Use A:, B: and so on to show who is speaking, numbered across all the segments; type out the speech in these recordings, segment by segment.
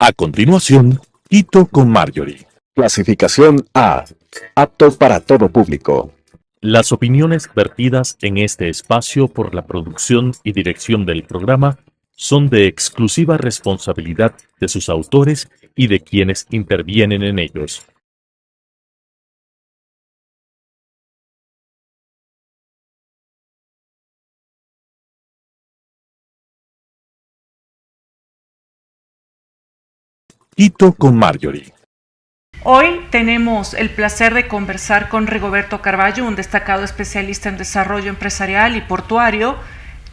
A: A continuación, Quito con Marjorie.
B: Clasificación A. Apto para todo público.
A: Las opiniones vertidas en este espacio por la producción y dirección del programa son de exclusiva responsabilidad de sus autores y de quienes intervienen en ellos. Quito con Marjorie.
C: Hoy tenemos el placer de conversar con Rigoberto Carvalho, un destacado especialista en desarrollo empresarial y portuario,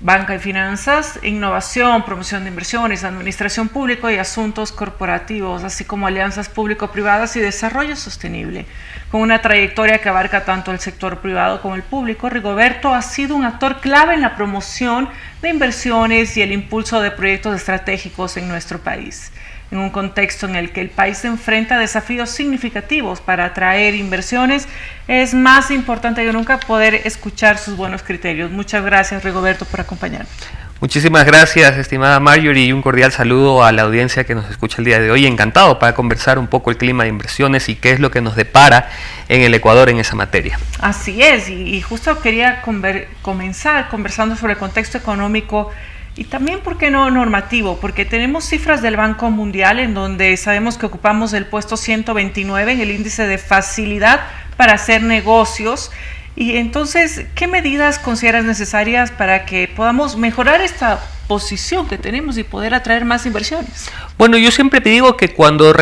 C: banca y finanzas, innovación, promoción de inversiones, administración pública y asuntos corporativos, así como alianzas público-privadas y desarrollo sostenible. Con una trayectoria que abarca tanto el sector privado como el público, Rigoberto ha sido un actor clave en la promoción de inversiones y el impulso de proyectos estratégicos en nuestro país. En un contexto en el que el país se enfrenta a desafíos significativos para atraer inversiones, es más importante que nunca poder escuchar sus buenos criterios. Muchas gracias, Rigoberto, por acompañarnos.
D: Muchísimas gracias, estimada Marjorie, y un cordial saludo a la audiencia que nos escucha el día de hoy. Encantado para conversar un poco el clima de inversiones y qué es lo que nos depara en el Ecuador en esa materia.
C: Así es, y justo quería comenzar conversando sobre el contexto económico y también, ¿por qué no normativo? Porque tenemos cifras del Banco Mundial en donde sabemos que ocupamos el puesto 129 en el índice de facilidad para hacer negocios. Y entonces, ¿qué medidas consideras necesarias para que podamos mejorar esta posición que tenemos y poder atraer más inversiones?
D: Bueno, yo siempre te digo que cuando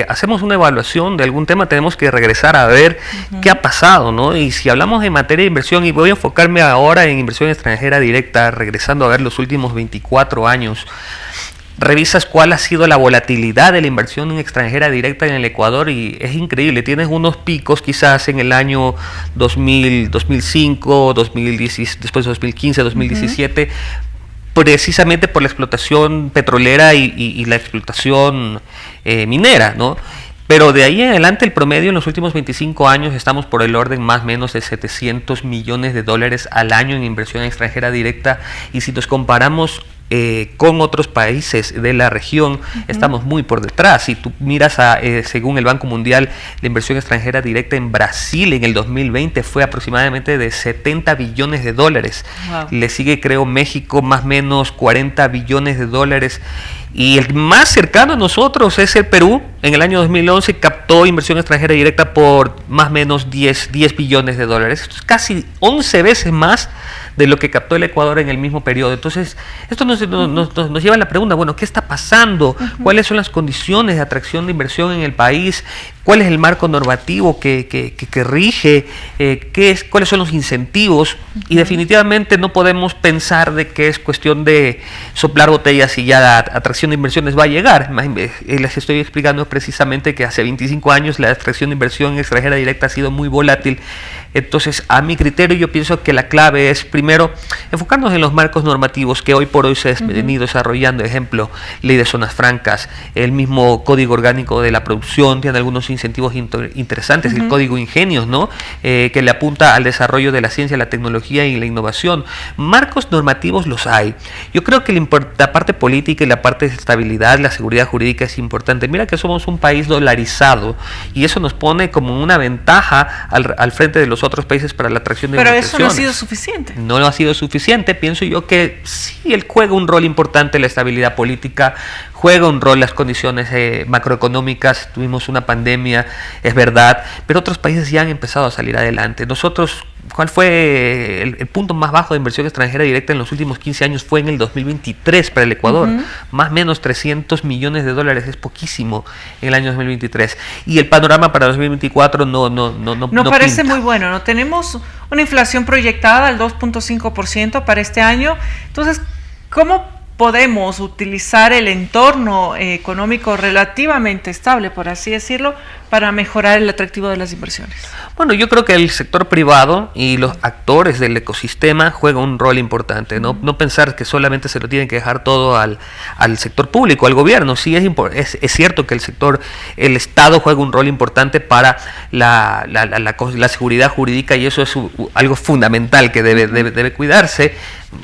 D: hacemos una evaluación de algún tema tenemos que regresar a ver qué ha pasado, ¿no? Y si hablamos de materia de inversión, y voy a enfocarme ahora en inversión extranjera directa, regresando a ver los últimos 24 años, revisas cuál ha sido la volatilidad de la inversión extranjera directa en el Ecuador y es increíble. Tienes unos picos quizás en el año 2000, 2005, 2010, después 2015, 2017, precisamente por la explotación petrolera y la explotación minera, ¿no? Pero de ahí en adelante el promedio en los últimos 25 años estamos por el orden más o menos de 700 millones de dólares al año en inversión extranjera directa, y si nos comparamos con otros países de la región, estamos muy por detrás. Si tú miras según el Banco Mundial, la inversión extranjera directa en Brasil en el 2020 fue aproximadamente de 70 billones de dólares. Wow. Le sigue, creo, México, más o menos 40 billones de dólares. Y el más cercano a nosotros es el Perú. En el año 2011 captó inversión extranjera directa por más o menos 10 billones de dólares. Esto es casi 11 veces más de lo que captó el Ecuador en el mismo periodo. Entonces, esto nos lleva a la pregunta, bueno, ¿qué está pasando? ¿Cuáles son las condiciones de atracción de inversión en el país? ¿Cuál es el marco normativo que rige? ¿Cuáles son los incentivos? Y definitivamente no podemos pensar de que es cuestión de soplar botellas y ya la atracción de inversiones va a llegar. Les estoy explicando precisamente que hace 25 años la atracción de inversión extranjera directa ha sido muy volátil. Entonces, a mi criterio, yo pienso que la clave es, primero, enfocarnos en los marcos normativos que hoy por hoy se han venido desarrollando. Ejemplo, ley de zonas francas, el mismo Código Orgánico de la Producción, tiene algunos incentivos interesantes, el Código Ingenios, ¿no? Que le apunta al desarrollo de la ciencia, la tecnología y la innovación. Marcos normativos los hay. Yo creo que la parte política y la parte de estabilidad, la seguridad jurídica es importante. Mira que somos un país dolarizado y eso nos pone como una ventaja al frente de los otros países para la atracción de inversiones.
C: Pero eso no ha sido suficiente.
D: No ha sido suficiente. Pienso yo que sí, él juega un rol importante en la estabilidad política, juega un rol las condiciones macroeconómicas. Tuvimos una pandemia, es verdad, pero otros países ya han empezado a salir adelante. Nosotros, ¿cuál fue el punto más bajo de inversión extranjera directa en los últimos 15 años? Fue en el 2023 para el Ecuador. Más o menos 300 millones de dólares, es poquísimo en el año 2023. Y el panorama para 2024 no
C: parece
D: pinta
C: muy bueno, ¿no? Tenemos una inflación proyectada al 2.5% para este año. Entonces, ¿cómo podemos utilizar el entorno económico relativamente estable, por así decirlo, para mejorar el atractivo de las inversiones?
D: Bueno, yo creo que el sector privado y los actores del ecosistema juegan un rol importante. No pensar que solamente se lo tienen que dejar todo al sector público, al gobierno. Sí, es cierto que el Estado juega un rol importante para la seguridad jurídica, y eso es algo fundamental que debe cuidarse.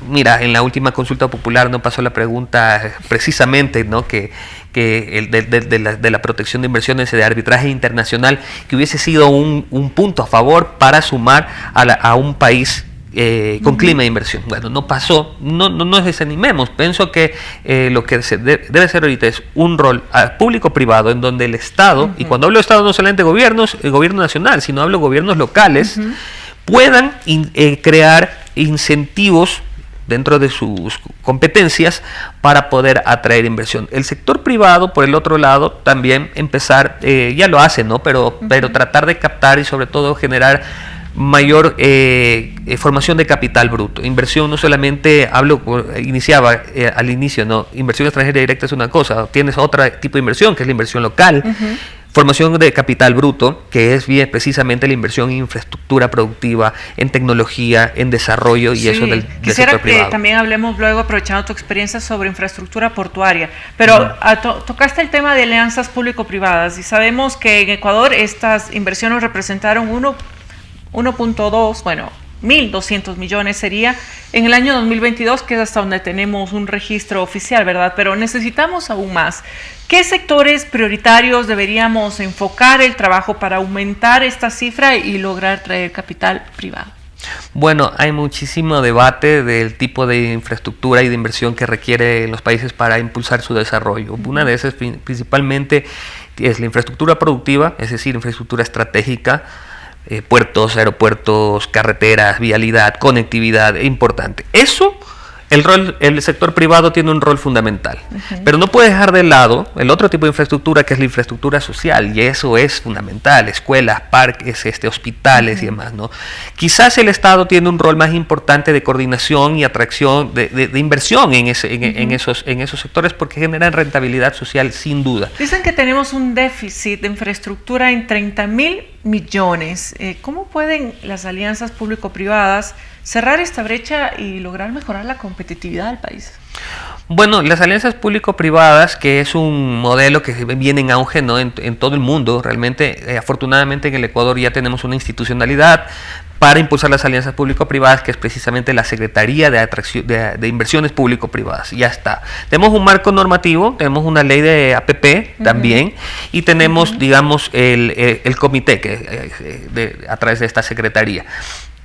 D: Mira, en la última consulta popular no pasó la pregunta precisamente, ¿no? que de la protección de inversiones de arbitraje internacional, que hubiese sido un punto a favor para sumar a un país con clima de inversión. Bueno, no pasó, no nos desanimemos. Pienso que lo que debe ser ahorita es un rol público-privado en donde el Estado, y cuando hablo de Estado no solamente gobiernos, el gobierno nacional, sino hablo de gobiernos locales, puedan crear incentivos dentro de sus competencias para poder atraer inversión. El sector privado, por el otro lado, también empezar, ya lo hace, ¿no? Pero tratar de captar y sobre todo generar mayor formación de capital bruto. Inversión no solamente, iniciaba al inicio, ¿no? Inversión extranjera directa es una cosa, tienes otro tipo de inversión, que es la inversión local. Formación de capital bruto, que es bien precisamente la inversión en infraestructura productiva, en tecnología, en desarrollo y eso del sector privado.
C: Quisiera que también hablemos luego, aprovechando tu experiencia, sobre infraestructura portuaria. Pero tocaste el tema de alianzas público-privadas y sabemos que en Ecuador estas inversiones representaron 1.2, bueno, 1.200 millones sería en el año 2022, que es hasta donde tenemos un registro oficial, ¿verdad? Pero necesitamos aún más. ¿Qué sectores prioritarios deberíamos enfocar el trabajo para aumentar esta cifra y lograr traer capital privado?
D: Bueno, hay muchísimo debate del tipo de infraestructura y de inversión que requiere los países para impulsar su desarrollo. Una de esas principalmente es la infraestructura productiva, es decir, infraestructura estratégica, puertos, aeropuertos, carreteras, vialidad, conectividad, importante. Eso, el sector privado tiene un rol fundamental, pero no puede dejar de lado el otro tipo de infraestructura, que es la infraestructura social, y eso es fundamental: escuelas, parques, hospitales y demás, ¿no? Quizás el Estado tiene un rol más importante de coordinación y atracción de inversión en esos sectores, porque generan rentabilidad social sin duda.
C: Dicen que tenemos un déficit de infraestructura en 30.000 millones. ¿Cómo pueden las alianzas público-privadas cerrar esta brecha y lograr mejorar la competitividad del país?
D: Bueno, las alianzas público-privadas, que es un modelo que viene en auge, ¿no? en todo el mundo, realmente, afortunadamente en el Ecuador ya tenemos una institucionalidad para impulsar las alianzas público-privadas, que es precisamente la Secretaría de Inversiones Público-Privadas. Ya está. Tenemos un marco normativo, tenemos una ley de APP también, y tenemos, digamos, el comité a través de esta Secretaría.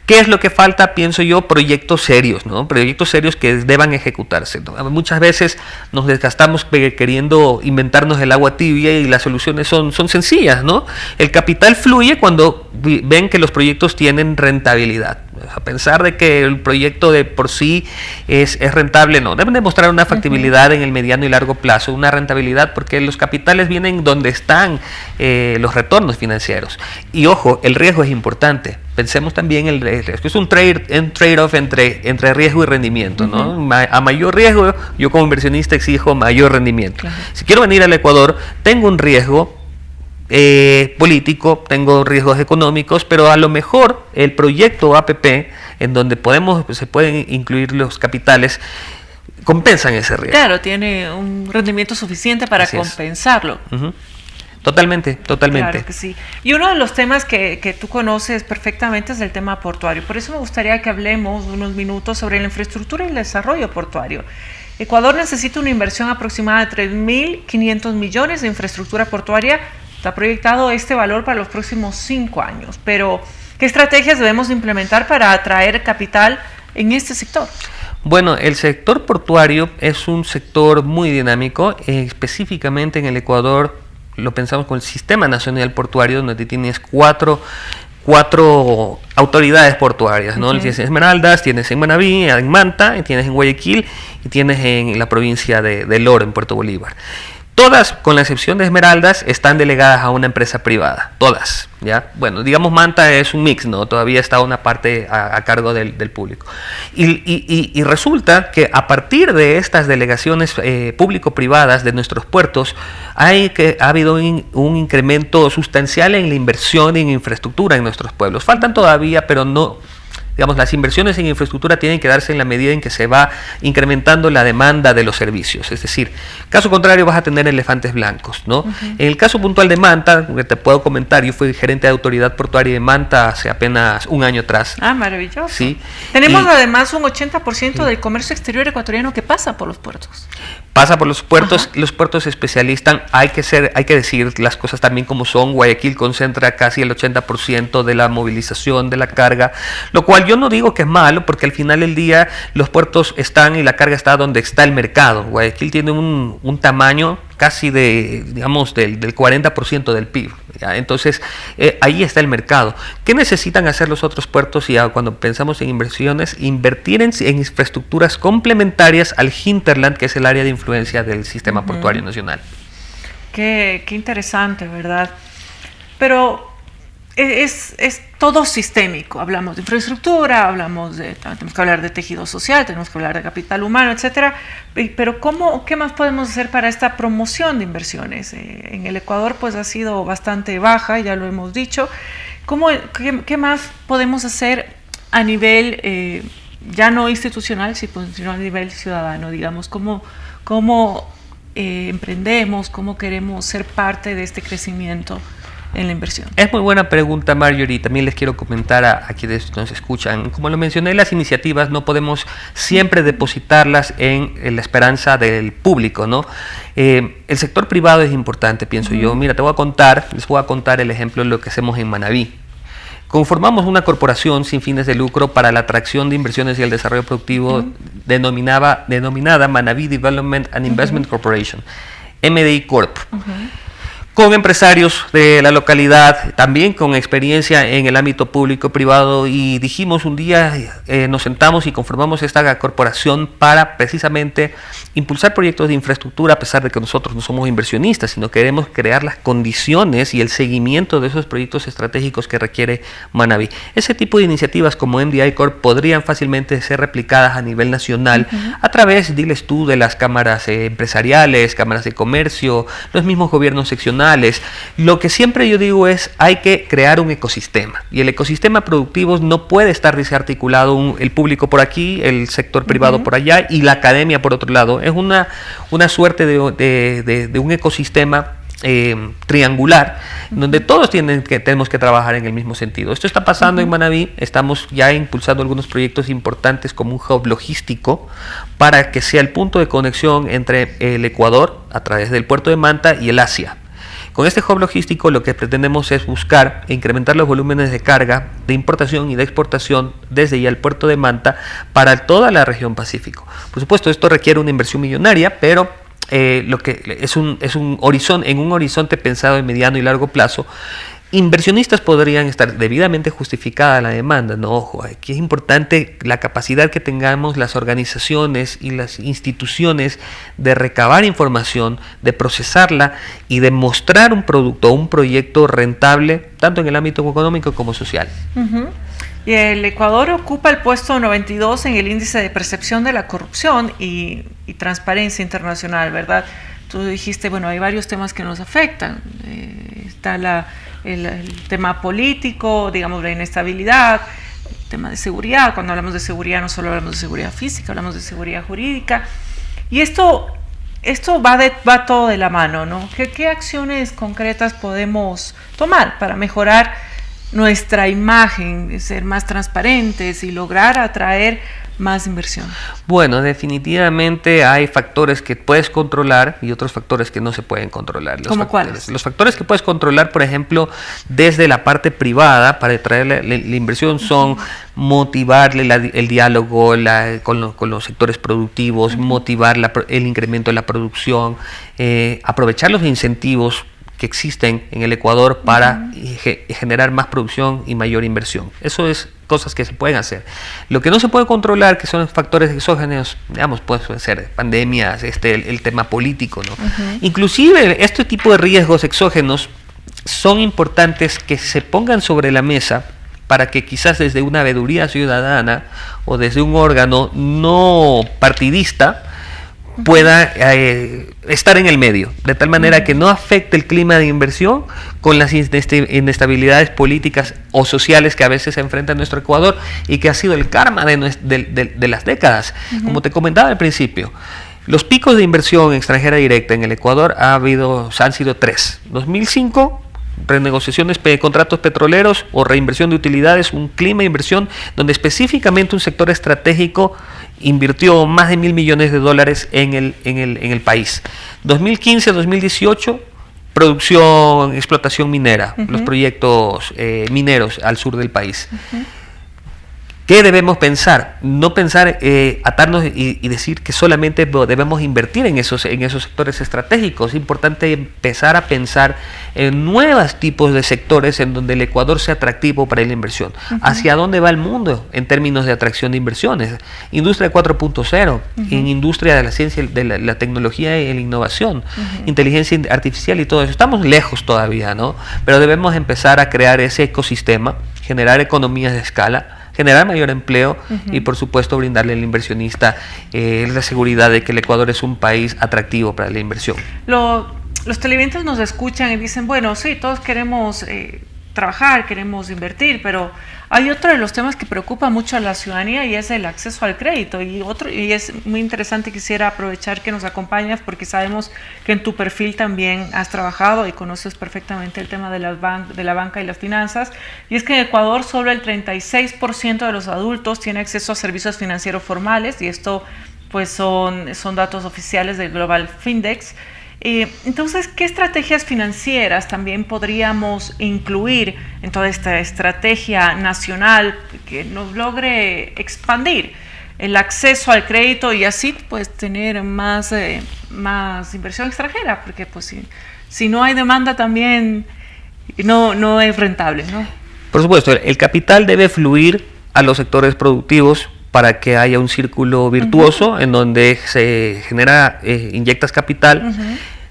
D: ¿Qué es lo que falta? Pienso yo, proyectos serios, ¿no? Proyectos serios que deban ejecutarse, ¿no? Muchas veces nos desgastamos queriendo inventarnos el agua tibia y las soluciones son sencillas, ¿no? El capital fluye cuando ven que los proyectos tienen rentabilidad. A pensar de que el proyecto de por sí es rentable, no. Deben demostrar una factibilidad en el mediano y largo plazo, una rentabilidad, porque los capitales vienen donde están los retornos financieros. Y ojo, el riesgo es importante. Pensemos también el riesgo. Es un trade-off entre riesgo y rendimiento, ¿no? A mayor riesgo, yo como inversionista exijo mayor rendimiento. Claro. Si quiero venir al Ecuador, tengo un riesgo político, tengo riesgos económicos, pero a lo mejor el proyecto APP, en donde se pueden incluir los capitales, compensan ese riesgo.
C: Claro, tiene un rendimiento suficiente para compensarlo.
D: Totalmente.
C: Claro que sí. Y uno de los temas que tú conoces perfectamente es el tema portuario. Por eso me gustaría que hablemos unos minutos sobre la infraestructura y el desarrollo portuario. Ecuador necesita una inversión aproximada de 3.500 millones de infraestructura portuaria. Está proyectado este valor para los próximos 5 años. Pero, ¿qué estrategias debemos implementar para atraer capital en este sector?
D: Bueno, el sector portuario es un sector muy dinámico, específicamente en el Ecuador. Lo pensamos con el Sistema Nacional Portuario, donde tienes cuatro autoridades portuarias, ¿no? Tienes en Esmeraldas, tienes en Manabí, en Manta, tienes en Guayaquil y tienes en la provincia de Loro, en Puerto Bolívar. Todas, con la excepción de Esmeraldas, están delegadas a una empresa privada. Todas, ¿ya? Bueno, digamos Manta es un mix, ¿no? Todavía está una parte a cargo del público. Y resulta que a partir de estas delegaciones público-privadas de nuestros puertos, ha habido un incremento sustancial en la inversión en infraestructura en nuestros pueblos. Faltan todavía, pero no digamos, las inversiones en infraestructura tienen que darse en la medida en que se va incrementando la demanda de los servicios. Es decir, caso contrario vas a tener elefantes blancos, ¿no? En el caso puntual de Manta, que te puedo comentar, yo fui gerente de autoridad portuaria de Manta hace apenas un año atrás.
C: Ah, maravilloso.
D: Sí.
C: Tenemos además un 80% del comercio exterior ecuatoriano que pasa por los puertos.
D: Pasa por los puertos, los puertos se especializan, hay que decir las cosas también como son. Guayaquil concentra casi el 80% de la movilización de la carga, lo cual yo no digo que es malo, porque al final del día los puertos están y la carga está donde está el mercado. Guayaquil tiene un tamaño casi digamos, del 40% del PIB. ¿Ya? Entonces, ahí está el mercado. ¿Qué necesitan hacer los otros puertos? Y cuando pensamos en inversiones, invertir en infraestructuras complementarias al hinterland, que es el área de influencia del sistema portuario nacional.
C: Qué interesante, ¿verdad? Pero es todo sistémico. Hablamos de infraestructura, tenemos que hablar de tejido social, tenemos que hablar de capital humano, etcétera. Pero ¿qué más podemos hacer para esta promoción de inversiones? En el Ecuador pues ha sido bastante baja, ya lo hemos dicho. ¿Qué más podemos hacer a nivel ya no institucional, sino a nivel ciudadano, digamos? ¿Cómo emprendemos, cómo queremos ser parte de este crecimiento en la inversión? Es
D: muy buena pregunta, Marjorie. También les quiero comentar a quienes nos escuchan. Como lo mencioné, las iniciativas no podemos siempre depositarlas en la esperanza del público, ¿no? El sector privado es importante, pienso yo. Mira, les voy a contar el ejemplo de lo que hacemos en Manaví. Conformamos una corporación sin fines de lucro para la atracción de inversiones y el desarrollo productivo denominada Manaví Development and Investment Corporation, MDI Corp. Con empresarios de la localidad, también con experiencia en el ámbito público-privado, y dijimos un día, nos sentamos y conformamos esta corporación para precisamente impulsar proyectos de infraestructura, a pesar de que nosotros no somos inversionistas, sino queremos crear las condiciones y el seguimiento de esos proyectos estratégicos que requiere Manaví. Ese tipo de iniciativas como MDI Corp podrían fácilmente ser replicadas a nivel nacional a través, diles tú, de las cámaras empresariales, cámaras de comercio, los mismos gobiernos seccionales. Lo que siempre yo digo es, hay que crear un ecosistema, y el ecosistema productivo no puede estar desarticulado, el público por aquí, el sector privado por allá y la academia por otro lado. Es una suerte de un ecosistema triangular, donde todos tenemos que trabajar en el mismo sentido. Esto está pasando en Manaví. Estamos ya impulsando algunos proyectos importantes como un hub logístico para que sea el punto de conexión entre el Ecuador a través del puerto de Manta y el Asia. Con este hub logístico lo que pretendemos es buscar e incrementar los volúmenes de carga, de importación y de exportación desde ya el puerto de Manta para toda la región Pacífico. Por supuesto, esto requiere una inversión millonaria, pero lo que es un horizonte pensado en mediano y largo plazo. Inversionistas podrían estar debidamente justificada la demanda, no, ojo, aquí es importante la capacidad que tengamos las organizaciones y las instituciones de recabar información, de procesarla y de mostrar un producto o un proyecto rentable, tanto en el ámbito económico como social.
C: Y el Ecuador ocupa el puesto 92 en el índice de percepción de la corrupción y transparencia internacional, ¿verdad? Tú dijiste, bueno, hay varios temas que nos afectan. Está el tema político, digamos, la inestabilidad, el tema de seguridad. Cuando hablamos de seguridad no solo hablamos de seguridad física, hablamos de seguridad jurídica. Y esto va todo de la mano, ¿no? ¿Qué acciones concretas podemos tomar para mejorar nuestra imagen, ser más transparentes y lograr atraer más inversión?
D: Bueno, definitivamente hay factores que puedes controlar y otros factores que no se pueden controlar.
C: ¿Cómo cuáles?
D: Los factores que puedes controlar, por ejemplo, desde la parte privada para atraer la inversión son motivarle el diálogo con los sectores productivos, motivar el incremento de la producción, aprovechar los incentivos que existen en el Ecuador para generar más producción y mayor inversión. Eso es cosas que se pueden hacer. Lo que no se puede controlar, que son factores exógenos, digamos, pueden ser pandemias, el tema político, ¿no? Inclusive este tipo de riesgos exógenos son importantes que se pongan sobre la mesa para que quizás desde una veeduría ciudadana o desde un órgano no partidista pueda estar en el medio, de tal manera que no afecte el clima de inversión con las inestabilidades políticas o sociales que a veces se enfrenta en nuestro Ecuador y que ha sido el karma de las décadas. Como te comentaba al principio, los picos de inversión extranjera directa en el Ecuador han sido 3. 2005, renegociaciones de contratos petroleros o reinversión de utilidades, un clima de inversión donde específicamente un sector estratégico invirtió más de $1.000 millones en el país. 2015-2018, producción, explotación minera, los proyectos mineros al sur del país. ¿Qué debemos pensar? No pensar, atarnos y decir que solamente debemos invertir en esos sectores estratégicos. Es importante empezar a pensar en nuevos tipos de sectores en donde el Ecuador sea atractivo para la inversión. ¿Hacia dónde va el mundo en términos de atracción de inversiones? Industria 4.0, en industria de la ciencia, de la tecnología y la innovación, inteligencia artificial y todo eso. Estamos lejos todavía, ¿no? Pero debemos empezar a crear ese ecosistema, generar economías de escala, generar mayor empleo y por supuesto brindarle al inversionista la seguridad de que el Ecuador es un país atractivo para la inversión.
C: Los televidentes nos escuchan y dicen, bueno, sí, todos queremos trabajar, queremos invertir, pero hay otro de los temas que preocupa mucho a la ciudadanía y es el acceso al crédito. Y es muy interesante, quisiera aprovechar que nos acompañas porque sabemos que en tu perfil también has trabajado y conoces perfectamente el tema de la banca y las finanzas. Y es que en Ecuador solo el 36% de los adultos tiene acceso a servicios financieros formales, y esto pues son datos oficiales del Global Findex. Entonces, ¿qué estrategias financieras también podríamos incluir en toda esta estrategia nacional que nos logre expandir el acceso al crédito y así pues tener más inversión extranjera? Porque pues si no hay demanda también no es rentable, ¿no?
D: Por supuesto, el capital debe fluir a los sectores productivos para que haya un círculo virtuoso en donde se genera, inyectas capital,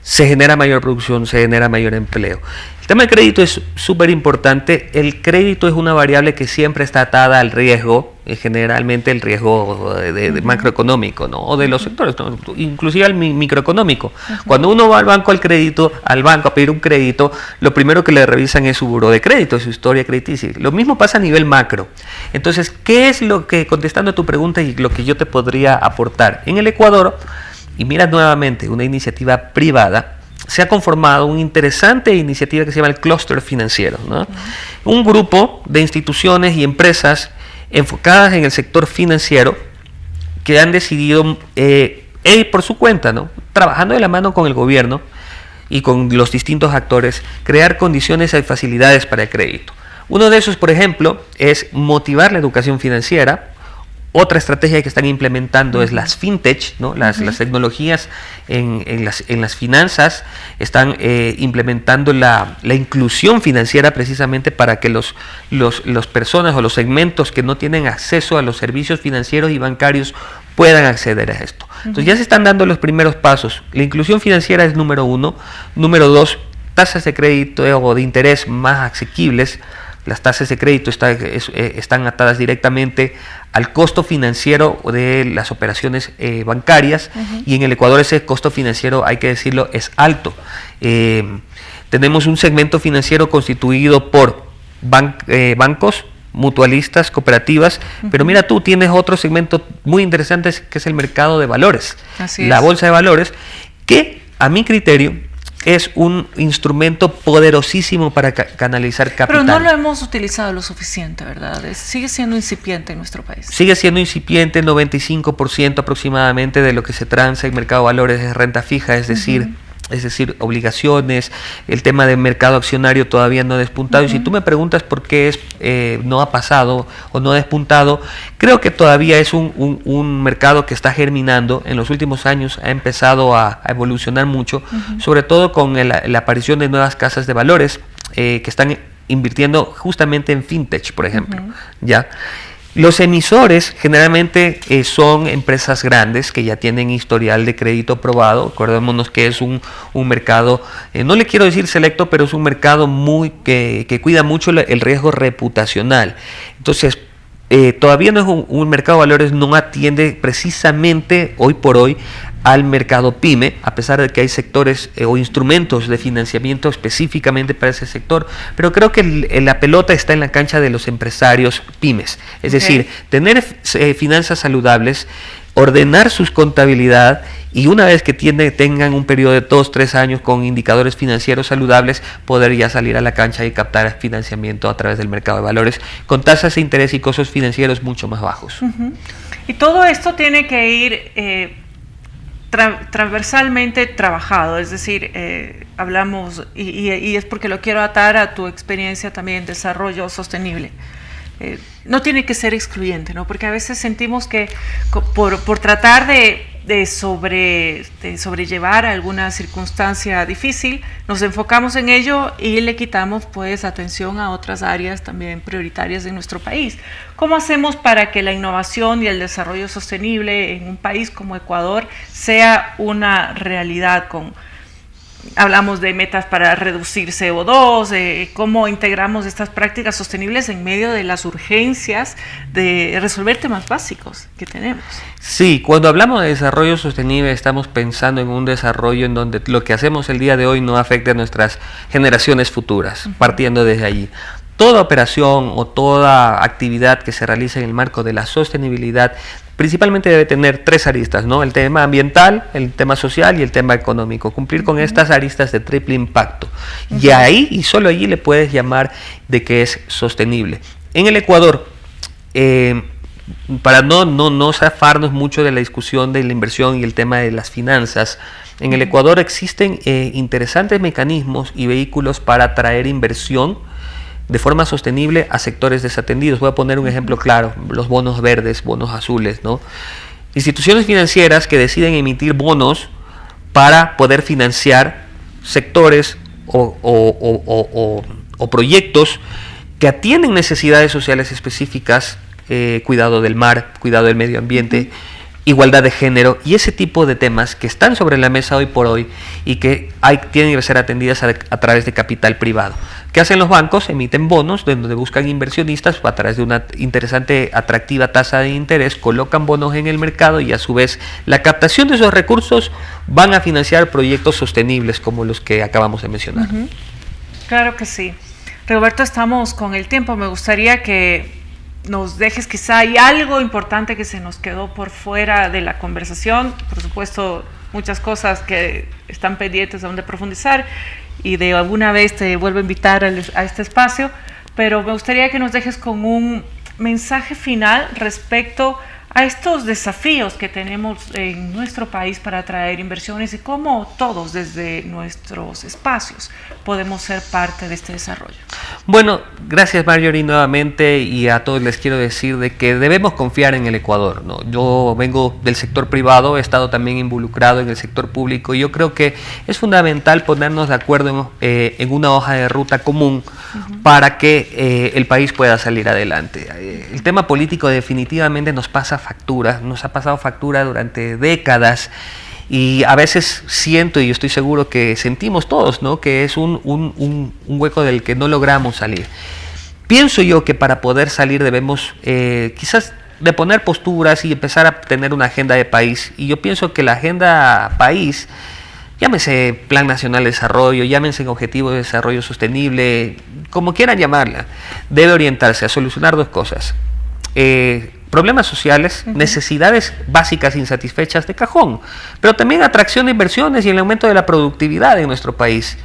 D: se genera mayor producción, se genera mayor empleo. El tema del crédito es súper importante. El crédito es una variable que siempre está atada al riesgo, generalmente el riesgo de macroeconómico, ¿no? O de los sectores, ¿no? Inclusive al microeconómico. Cuando uno va al banco a pedir un crédito, lo primero que le revisan es su buró de crédito, su historia crediticia. Lo mismo pasa a nivel macro. Entonces, ¿qué es lo que, contestando a tu pregunta y lo que yo te podría aportar? En el Ecuador, y mira nuevamente, una iniciativa privada, se ha conformado una interesante iniciativa que se llama el clúster financiero, ¿no? Un grupo de instituciones y empresas enfocadas en el sector financiero que han decidido por su cuenta, ¿no? Trabajando de la mano con el gobierno y con los distintos actores, crear condiciones y facilidades para el crédito. Uno de esos, por ejemplo, es motivar la educación financiera. Otra estrategia que están implementando es las fintech, ¿no? Las tecnologías en las finanzas. Están implementando la inclusión financiera precisamente para que los personas o los segmentos que no tienen acceso a los servicios financieros y bancarios puedan acceder a esto. Entonces ya se están dando los primeros pasos. La inclusión financiera es número 1. Número 2, tasas de crédito o de interés más asequibles. Las tasas de crédito están atadas directamente al costo financiero de las operaciones bancarias, y en el Ecuador ese costo financiero, hay que decirlo, es alto. Tenemos un segmento financiero constituido por bancos, mutualistas, cooperativas, pero mira, tú tienes otro segmento muy interesante que es el mercado de valores, la bolsa de valores, que a mi criterio es un instrumento poderosísimo para canalizar capital.
C: Pero no lo hemos utilizado lo suficiente, ¿verdad? Sigue siendo incipiente en nuestro país.
D: Sigue siendo incipiente. 95% aproximadamente de lo que se transa en mercado de valores es renta fija, es decir, obligaciones. El tema del mercado accionario todavía no ha despuntado. Y si tú me preguntas por qué no ha pasado o no ha despuntado, creo que todavía es un mercado que está germinando. En los últimos años ha empezado a evolucionar mucho, sobre todo con la aparición de nuevas casas de valores que están invirtiendo justamente en fintech, por ejemplo. ¿Ya? Los emisores generalmente son empresas grandes que ya tienen historial de crédito probado. Acordémonos que es un mercado, no le quiero decir selecto, pero es un mercado que cuida mucho el riesgo reputacional. Entonces, todavía no es un mercado de valores, no atiende precisamente hoy por hoy al mercado PYME, a pesar de que hay sectores o instrumentos de financiamiento específicamente para ese sector, pero creo que la pelota está en la cancha de los empresarios pymes, es decir, tener finanzas saludables, ordenar sus contabilidad y una vez que tengan un periodo de 2-3 años con indicadores financieros saludables, poder ya salir a la cancha y captar financiamiento a través del mercado de valores con tasas de interés y costos financieros mucho más bajos.
C: Y todo esto tiene que ir transversalmente trabajado, es decir, hablamos, y es porque lo quiero atar a tu experiencia también en desarrollo sostenible. No tiene que ser excluyente, ¿no? Porque a veces sentimos que por tratar de sobrellevar alguna circunstancia difícil, nos enfocamos en ello y le quitamos pues atención a otras áreas también prioritarias de nuestro país. ¿Cómo hacemos para que la innovación y el desarrollo sostenible en un país como Ecuador sea una realidad? Hablamos de metas para reducir CO2, cómo integramos estas prácticas sostenibles en medio de las urgencias de resolver temas básicos que tenemos.
D: Sí, cuando hablamos de desarrollo sostenible estamos pensando en un desarrollo en donde lo que hacemos el día de hoy no afecte a nuestras generaciones futuras, partiendo desde allí. Toda operación o toda actividad que se realice en el marco de la sostenibilidad principalmente debe tener 3 aristas, ¿no? El tema ambiental, el tema social y el tema económico. Cumplir con estas aristas de triple impacto. Y ahí, y solo allí le puedes llamar de que es sostenible. En el Ecuador, para no zafarnos mucho de la discusión de la inversión y el tema de las finanzas, en el Ecuador existen interesantes mecanismos y vehículos para atraer inversión de forma sostenible a sectores desatendidos. Voy a poner un ejemplo claro, los bonos verdes, bonos azules, ¿no? Instituciones financieras que deciden emitir bonos para poder financiar sectores o proyectos que atienden necesidades sociales específicas, cuidado del mar, cuidado del medio ambiente, igualdad de género y ese tipo de temas que están sobre la mesa hoy por hoy y que tienen que ser atendidas a través de capital privado. ¿Qué hacen los bancos? Emiten bonos donde buscan inversionistas a través de una interesante, atractiva tasa de interés, colocan bonos en el mercado y a su vez la captación de esos recursos van a financiar proyectos sostenibles como los que acabamos de mencionar.
C: Claro que sí. Roberto, estamos con el tiempo. Me gustaría que nos dejes, quizá hay algo importante que se nos quedó por fuera de la conversación. Por supuesto, muchas cosas que están pendientes aún de profundizar y de alguna vez te vuelvo a invitar a este espacio, pero me gustaría que nos dejes con un mensaje final respecto a estos desafíos que tenemos en nuestro país para atraer inversiones y cómo todos desde nuestros espacios podemos ser parte de este desarrollo.
D: Bueno, gracias Marjorie nuevamente, y a todos les quiero decir de que debemos confiar en el Ecuador, ¿no? Yo vengo del sector privado, he estado también involucrado en el sector público y yo creo que es fundamental ponernos de acuerdo en una hoja de ruta común para que el país pueda salir adelante. El tema político definitivamente nos pasa factura, nos ha pasado factura durante décadas y a veces siento y estoy seguro que sentimos todos, ¿no?, que es un hueco del que no logramos salir. Pienso yo que para poder salir debemos quizás de poner posturas y empezar a tener una agenda de país, y yo pienso que la agenda país, llámese Plan Nacional de Desarrollo, llámense Objetivo de Desarrollo Sostenible, como quieran llamarla, debe orientarse a solucionar 2 cosas. Problemas sociales, necesidades básicas insatisfechas de cajón, pero también atracción de inversiones y el aumento de la productividad en nuestro país.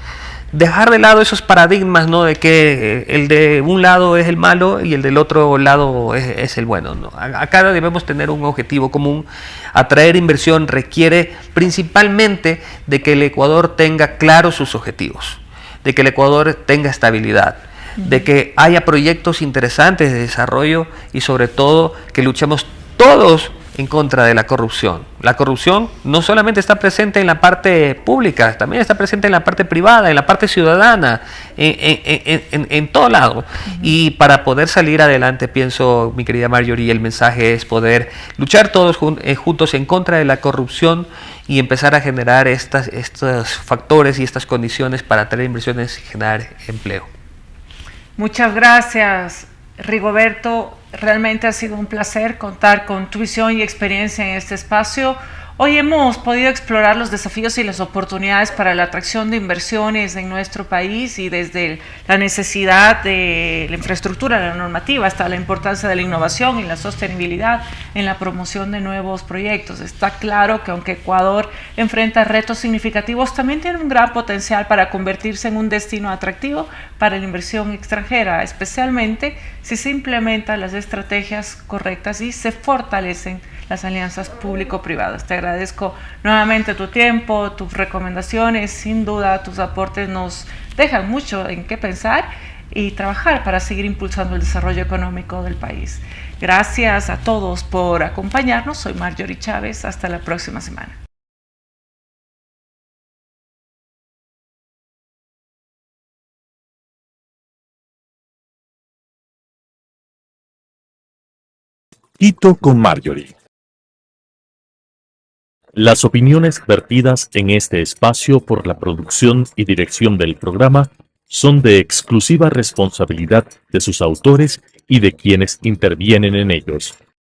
D: Dejar de lado esos paradigmas, ¿no?, de que el de un lado es el malo y el del otro lado es el bueno, ¿no? Acá debemos tener un objetivo común. Atraer inversión requiere principalmente de que el Ecuador tenga claros sus objetivos, de que el Ecuador tenga estabilidad, de que haya proyectos interesantes de desarrollo y sobre todo que luchemos todos en contra de la corrupción. La corrupción no solamente está presente en la parte pública, también está presente en la parte privada, en la parte ciudadana, en todo lado. Y para poder salir adelante, pienso, mi querida Marjorie, el mensaje es poder luchar todos juntos en contra de la corrupción y empezar a generar estos factores y estas condiciones para atraer inversiones y generar empleo.
C: Muchas gracias, Rigoberto. Realmente ha sido un placer contar con tu visión y experiencia en este espacio. Hoy hemos podido explorar los desafíos y las oportunidades para la atracción de inversiones en nuestro país, y desde la necesidad de la infraestructura, la normativa, hasta la importancia de la innovación y la sostenibilidad en la promoción de nuevos proyectos. Está claro que aunque Ecuador enfrenta retos significativos, también tiene un gran potencial para convertirse en un destino atractivo para la inversión extranjera, especialmente si se implementan las estrategias correctas y se fortalecen las alianzas público-privadas. Te agradezco nuevamente tu tiempo, tus recomendaciones. Sin duda tus aportes nos dejan mucho en qué pensar y trabajar para seguir impulsando el desarrollo económico del país. Gracias a todos por acompañarnos. Soy Marjorie Chávez. Hasta la próxima semana.
A: Quito con Marjorie. Las opiniones vertidas en este espacio por la producción y dirección del programa son de exclusiva responsabilidad de sus autores y de quienes intervienen en ellos.